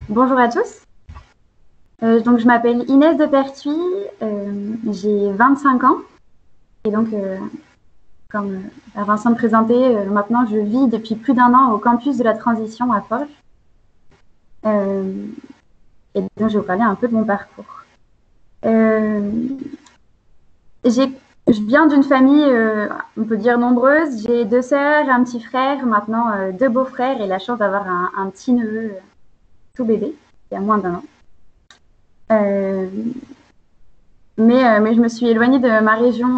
Bonjour à tous. Donc, je m'appelle Inès de Pertuis, j'ai 25 ans. Et donc, comme Vincent me présentait, maintenant je vis depuis plus d'1 an au campus de la Transition à Forges. Et donc, je vais vous parler un peu de mon parcours. Je viens d'une famille, on peut dire nombreuse. J'ai 2 sœurs, un petit frère, maintenant 2 beaux-frères et la chance d'avoir un petit neveu tout bébé, qui a moins d'1 an. Mais je me suis éloignée de ma région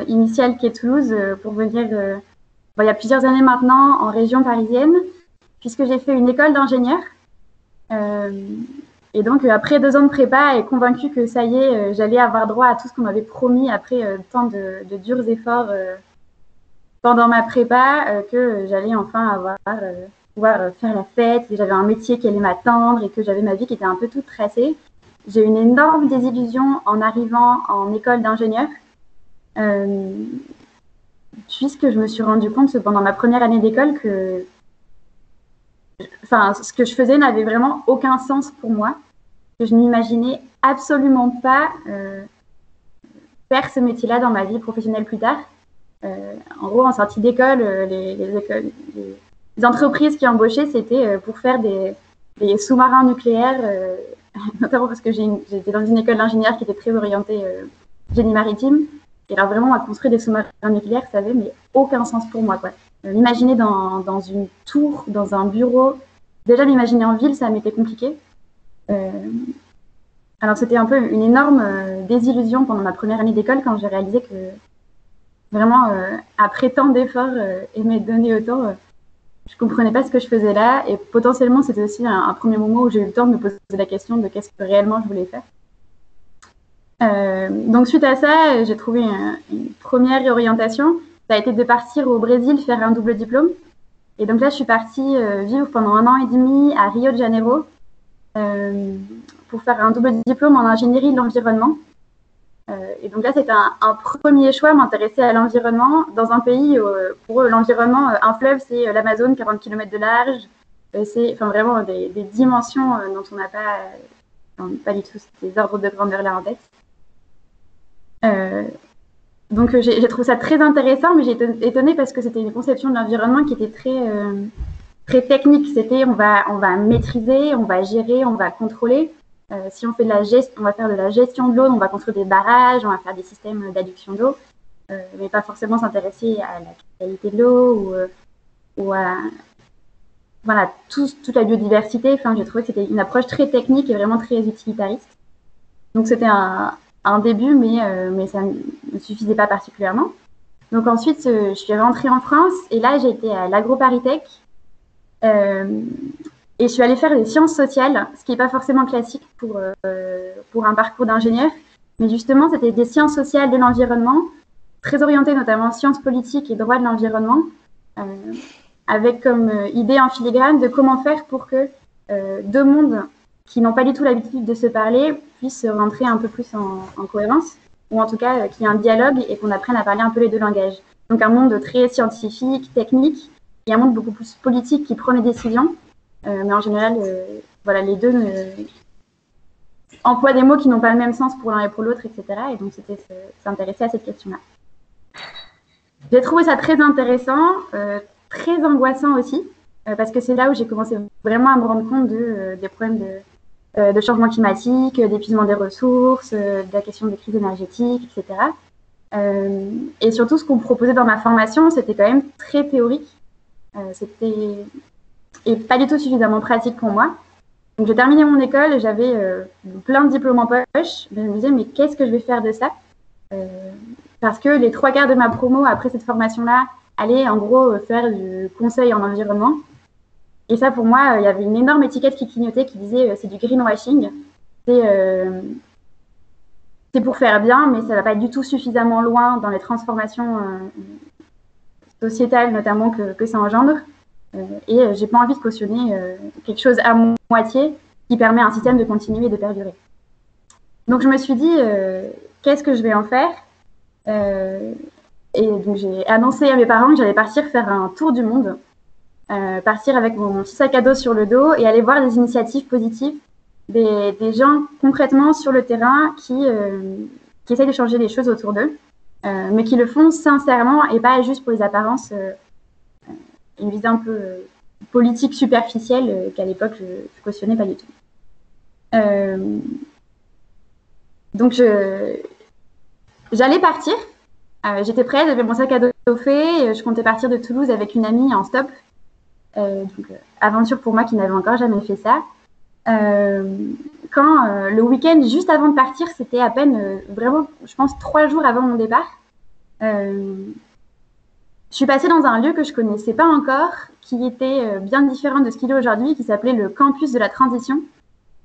initiale qui est Toulouse pour venir, il y a plusieurs années maintenant, en région parisienne, puisque j'ai fait une école d'ingénieur. Et donc, après 2 ans de prépa, et convaincue que ça y est, j'allais avoir droit à tout ce qu'on m'avait promis après tant de durs efforts pendant ma prépa, que j'allais enfin pouvoir faire la fête, que j'avais un métier qui allait m'attendre et que j'avais ma vie qui était un peu toute tracée. J'ai eu une énorme désillusion en arrivant en école d'ingénieur, puisque je me suis rendu compte pendant ma première année d'école que ce que je faisais n'avait vraiment aucun sens pour moi, que je n'imaginais absolument pas faire ce métier-là dans ma vie professionnelle plus tard. En gros, en sortie d'école, les entreprises qui embauchaient, c'était pour faire des sous-marins nucléaires, notamment parce que j'étais dans une école d'ingénieur qui était très orientée génie maritime. Et alors vraiment, à construire des sous-marins nucléaires, ça avait mais aucun sens pour moi, quoi. M'imaginer dans une tour, dans un bureau, déjà m'imaginer en ville, ça m'était compliqué. Alors c'était un peu une énorme désillusion pendant ma première année d'école quand j'ai réalisé que vraiment, après tant d'efforts et m'être donné autant, je comprenais pas ce que je faisais là. Et potentiellement, c'était aussi un premier moment où j'ai eu le temps de me poser la question de qu'est-ce que réellement je voulais faire. Donc suite à ça, j'ai trouvé une première réorientation. Ça a été de partir au Brésil faire un double diplôme. Et donc là, je suis partie vivre pendant 1 an et demi à Rio de Janeiro pour faire un double diplôme en ingénierie de l'environnement. Et donc là, c'était un premier choix, m'intéresser à l'environnement dans un pays où, pour eux, l'environnement, un fleuve, c'est l'Amazone, 40 km de large. C'est vraiment des dimensions dont on n'a pas du tout ces ordres de grandeur-là en tête. Donc j'ai trouvé ça très intéressant, mais j'ai été étonnée parce que c'était une conception de l'environnement qui était très technique. C'était on va maîtriser, on va gérer, on va contrôler. Si on fait de la gestion, on va faire de la gestion de l'eau, on va construire des barrages, on va faire des systèmes d'adduction d'eau, mais pas forcément s'intéresser à la qualité de l'eau ou à voilà, toute la biodiversité. Enfin, j'ai trouvé que c'était une approche très technique et vraiment très utilitariste. Donc c'était un début, mais ça ne suffisait pas particulièrement. Donc ensuite, je suis rentrée en France et là, j'ai été à l'AgroParisTech. Et je suis allée faire des sciences sociales, ce qui n'est pas forcément classique pour un parcours d'ingénieur. Mais justement, c'était des sciences sociales de l'environnement, très orientées notamment sciences politiques et droit de l'environnement, avec comme idée en filigrane de comment faire pour que 2 mondes qui n'ont pas du tout l'habitude de se parler puissent rentrer un peu plus en cohérence, ou en tout cas qu'il y ait un dialogue et qu'on apprenne à parler un peu les 2 langages. Donc un monde très scientifique, technique, et un monde beaucoup plus politique qui prend les décisions. Mais en général, voilà, les 2 emploient des mots qui n'ont pas le même sens pour l'un et pour l'autre, etc. Et donc, c'était s'intéresser à cette question-là. J'ai trouvé ça très intéressant, très angoissant aussi, parce que c'est là où j'ai commencé vraiment à me rendre compte des problèmes de changement climatique, d'épuisement des ressources, de la question des crises énergétiques, etc. Et surtout, ce qu'on me proposait dans ma formation, c'était quand même très théorique. Et pas du tout suffisamment pratique pour moi. Donc j'ai terminé mon école, j'avais plein de diplômes en poche, mais je me disais mais qu'est-ce que je vais faire de ça parce que les 3/4 de ma promo après cette formation-là allaient en gros faire du conseil en environnement. Et ça pour moi, il y avait une énorme étiquette qui clignotait qui disait c'est du greenwashing, c'est pour faire bien, mais ça va pas du tout suffisamment loin dans les transformations sociétales notamment que ça engendre. Et j'ai pas envie de cautionner quelque chose à moitié qui permet à un système de continuer et de perdurer. Donc je me suis dit qu'est-ce que je vais en faire et donc j'ai annoncé à mes parents que j'allais partir faire un tour du monde, partir avec mon petit sac à dos sur le dos et aller voir des initiatives positives des gens concrètement sur le terrain qui essayent de changer les choses autour d'eux, mais qui le font sincèrement et pas juste pour les apparences, une visée un peu politique superficielle qu'à l'époque je cautionnais pas du tout. Donc j'allais partir. J'étais prête, j'avais mon sac à dos fait. Je comptais partir de Toulouse avec une amie en stop. Donc, aventure pour moi qui n'avais encore jamais fait ça. Quand le week-end juste avant de partir, c'était à peine vraiment, je pense, 3 jours avant mon départ. Je suis passée dans un lieu que je connaissais pas encore, qui était bien différent de ce qu'il est aujourd'hui, qui s'appelait le campus de la transition.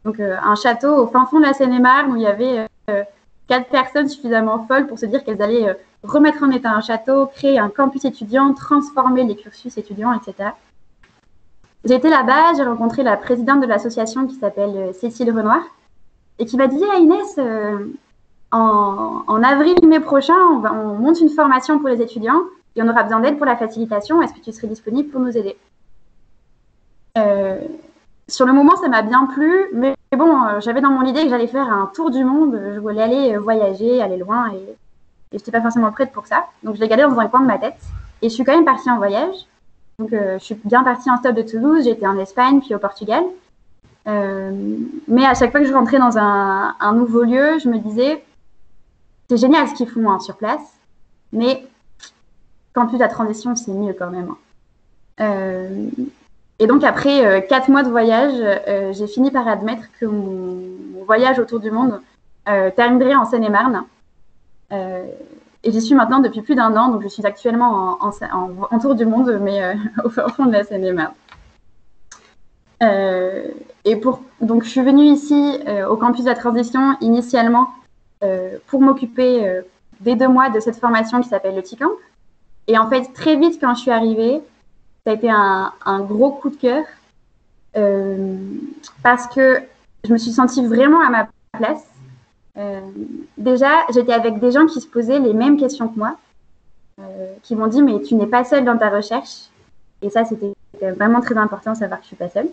Donc un château au fin fond de la Seine-et-Marne où il y avait 4 personnes suffisamment folles pour se dire qu'elles allaient remettre en état un château, créer un campus étudiant, transformer les cursus étudiants, etc. J'ai été là-bas, j'ai rencontré la présidente de l'association qui s'appelle Cécile Renoir et qui m'a dit « Ah Inès, en avril-mai prochain, on monte une formation pour les étudiants et on aura besoin d'aide pour la facilitation. Est-ce que tu serais disponible pour nous aider ?» Sur le moment, ça m'a bien plu, mais bon, j'avais dans mon idée que j'allais faire un tour du monde. Je voulais aller voyager, aller loin, et je n'étais pas forcément prête pour ça. Donc, je l'ai gardé dans un coin de ma tête. Et je suis quand même partie en voyage. Donc, je suis bien partie en stop de Toulouse. J'ai été en Espagne, puis au Portugal. Mais à chaque fois que je rentrais dans un nouveau lieu, je me disais, c'est génial ce qu'ils font sur place, mais campus de la transition, c'est mieux quand même. Et donc, après 4 mois de voyage, j'ai fini par admettre que mon voyage autour du monde terminerait en Seine-et-Marne. Et j'y suis maintenant depuis plus d'1 an, donc je suis actuellement en tour du monde, mais au fond de la Seine-et-Marne. Donc, je suis venue ici au campus de la transition initialement pour m'occuper des 2 mois de cette formation qui s'appelle le T-Camp. Et en fait, très vite, quand je suis arrivée, ça a été un gros coup de cœur parce que je me suis sentie vraiment à ma place. Déjà, j'étais avec des gens qui se posaient les mêmes questions que moi, qui m'ont dit « mais tu n'es pas seule dans ta recherche ». Et ça, c'était vraiment très important de savoir que je ne suis pas seule.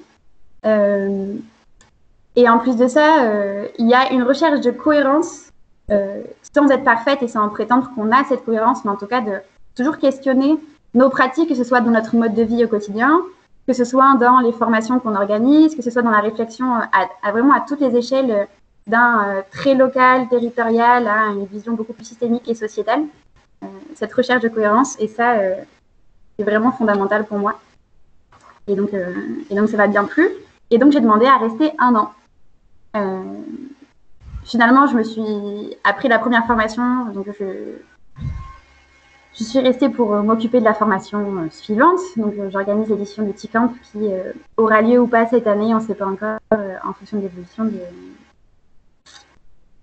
Et en plus de ça, il y a une recherche de cohérence, sans être parfaite et sans prétendre qu'on a cette cohérence, mais en tout cas de toujours questionner nos pratiques, que ce soit dans notre mode de vie au quotidien, que ce soit dans les formations qu'on organise, que ce soit dans la réflexion vraiment à toutes les échelles, d'un très local, territorial, à une vision beaucoup plus systémique et sociétale. Cette recherche de cohérence, et ça, c'est vraiment fondamental pour moi. Et donc ça m'a bien plu. Et donc, j'ai demandé à rester 1 an. Finalement, après la première formation, donc je suis restée pour m'occuper de la formation suivante. Donc, j'organise l'édition du T-Camp qui aura lieu ou pas cette année, on ne sait pas encore, en fonction de l'évolution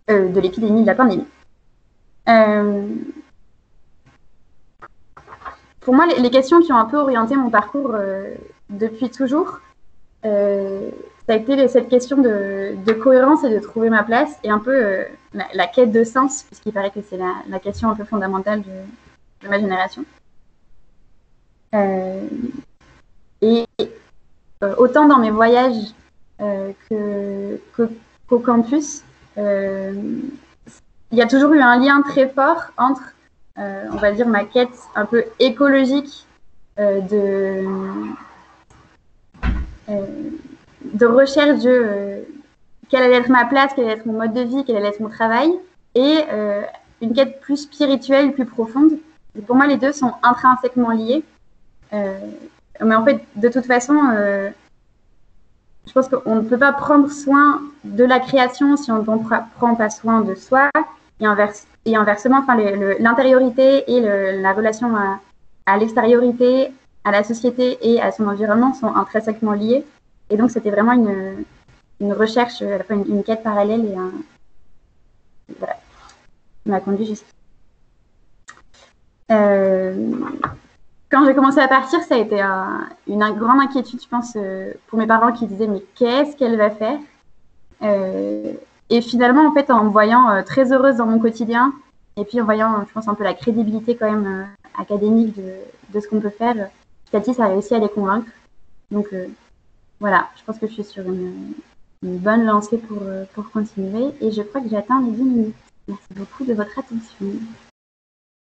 de l'épidémie, de la pandémie. Pour moi, les questions qui ont un peu orienté mon parcours depuis toujours, ça a été cette question de cohérence et de trouver ma place et un peu la quête de sens, puisqu'il paraît que c'est la question un peu fondamentale de ma génération. Autant dans mes voyages qu'au campus, il y a toujours eu un lien très fort entre, on va dire, ma quête un peu écologique de recherche de quelle allait être ma place, quel allait être mon mode de vie, quel allait être mon travail, et une quête plus spirituelle, plus profonde. Et pour moi, les deux sont intrinsèquement liés. Mais en fait, de toute façon, je pense qu'on ne peut pas prendre soin de la création si on ne prend pas soin de soi. Et inversement, enfin, l'intériorité et la relation à l'extériorité, à la société et à son environnement sont intrinsèquement liés. Et donc, c'était vraiment une recherche, une quête parallèle et voilà, qui m'a conduit jusqu'ici. Quand j'ai commencé à partir, ça a été une grande inquiétude, je pense, pour mes parents qui disaient « mais qu'est-ce qu'elle va faire ?» Et finalement, en fait, en me voyant très heureuse dans mon quotidien, et puis en voyant, je pense, un peu la crédibilité quand même académique de ce qu'on peut faire, petit à petit, ça a réussi à les convaincre. Donc voilà, je pense que je suis sur une bonne lancée pour continuer. Et je crois que j'atteins les 10 minutes. Merci beaucoup de votre attention.